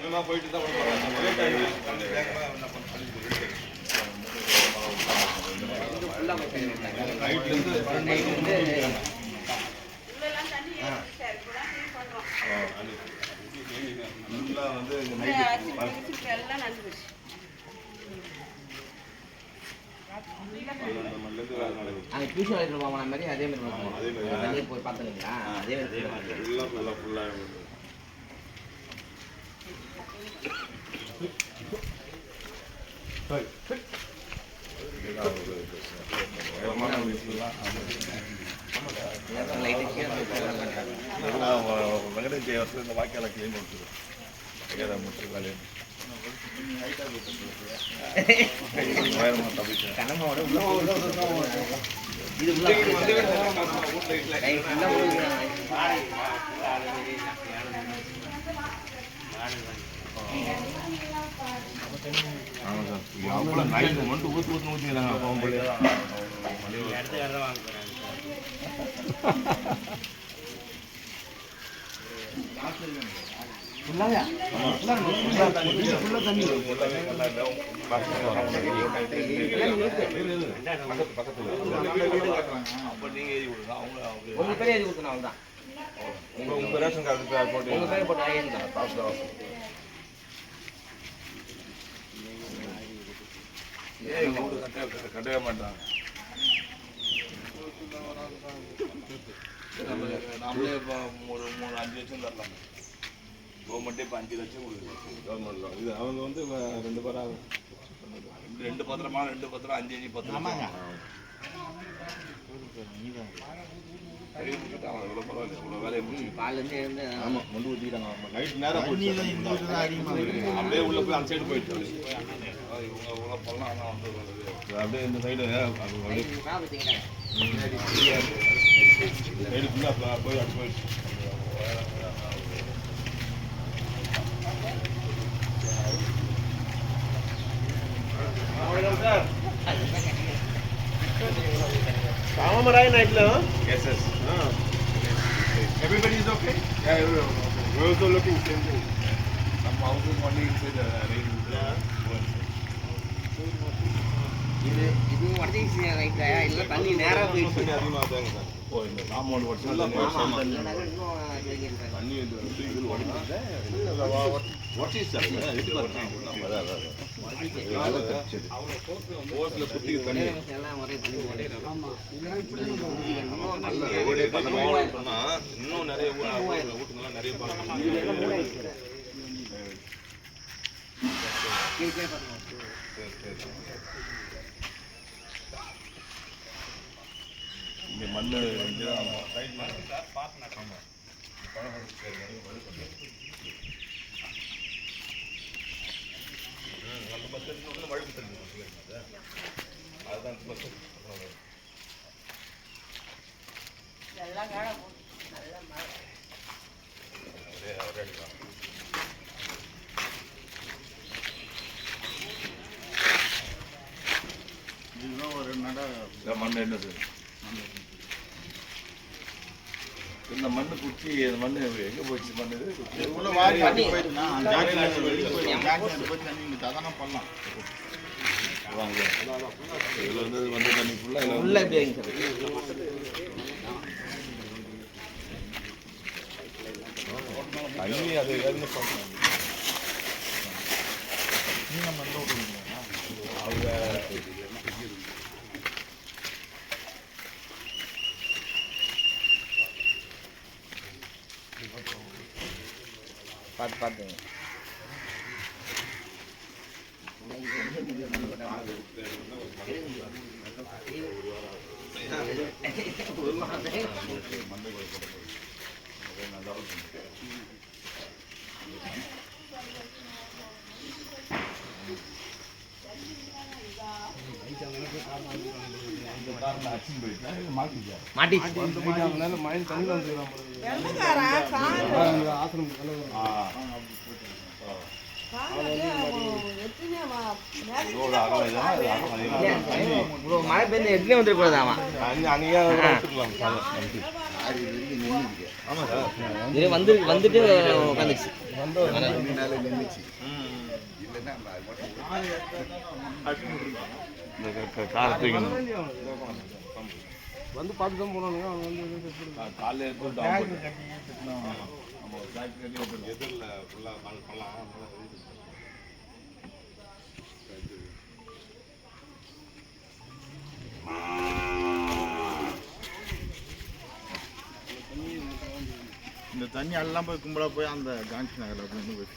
கொஞ்சமாக போயிட்டு தான் அங்கே டியூஷன் எடுத்துட்டு போன மாதிரி அதே மாதிரி போய் பார்த்தீங்களா? அதே மாதிரி ஃபுல்லாக வெங்கடேஷ் வருஷம் இந்த வாய்க்கால கிளீன் கொடுத்துரு முடிச்சு கனமாவோட அவ்வளோ நைட்டு மட்டும் ஊற்றுறாங்க உங்க ரேஷன் கார்டு போட்டு கட்டவே மாட்டாங்க. நம்மளே இப்போ ஒரு 3-5 லட்சம் தரலாம். கவர்மெண்ட்டே இப்போ 5 லட்சம் கொடுக்குது. கவர்மெண்ட் இது அவங்க வந்து 2 பேராக 2 பத்திரமா 2 பத்திரம் 5 பத்திரம். இவ்வளோ பரவாயில்ல, இவ்வளோ வேலையை முடிச்சு பாலேருந்து ஆமாம் கொண்டு ஊற்றிக்கிறாங்க. நைட் நேரம் போயிடுச்சு, அப்படியே உள்ள போய் அந்த சைடு போயிடுச்சு. இவங்க உள்ள போகலாம், ஆனால் வந்து அப்படியே இந்த சைடு சைடு ஃபுல்லாக போய் அது போயிடுச்சு. Right night, no? Yes, yes. Everybody is okay? Yeah, everyone. We're also looking same thing. Some houses only inside the rain. இது வடதேசி ரைட்டா இல்லை தண்ணி நேராக போயிடுச்சு. அதிகமாக தாங்க சார். ஓ இந்த காம்பவுண்ட் வச்சு தண்ணி வாட் இஸ் சார் ஓட்டில் சுற்றி தண்ணி எல்லாம் ஒரே தண்ணி சொன்னால் இன்னும் நிறைய ஊட்டுங்கெல்லாம் நிறைய பார்க்கணும். இங்கே மண் அந்த பஸ் வழுக்கு தெரிஞ்சு அதுதான் பஸ் இதுதான் ஒரு மண் என்னது இந்த மண்ணு குச்சி மண் எங்கே போயிடுச்சு மண் உள்ள வாரி போயிட்டுனா அதெல்லாம் பண்ணலாம். வாங்க இதில் வந்து தண்ணி ஃபுல்லாக உள்ள எப்படி தண்ணி அது ஏதுன்னு பார்க்கலாம். அவங்க பார்த்து பார்த்துங்க. மழை பெய்ந்து எட்லயே வந்துடக்கூடாதாமா? அங்கேயே ஆமாம் சார். இது வந்துட்டு உட்காந்துச்சு. மேலே நின்றுச்சு. இல்லைன்னா இந்த காரை தூக்கணும். வந்து பார்த்து தான் போனானுங்க. அவங்க வந்து காலையில் எடுத்து எதிரில் ஃபுல்லாக பண்ணலாம். இந்த தண்ணி எல்லாம் போய் கும்பலாக போய் அந்த காந்தி நகரில் போய்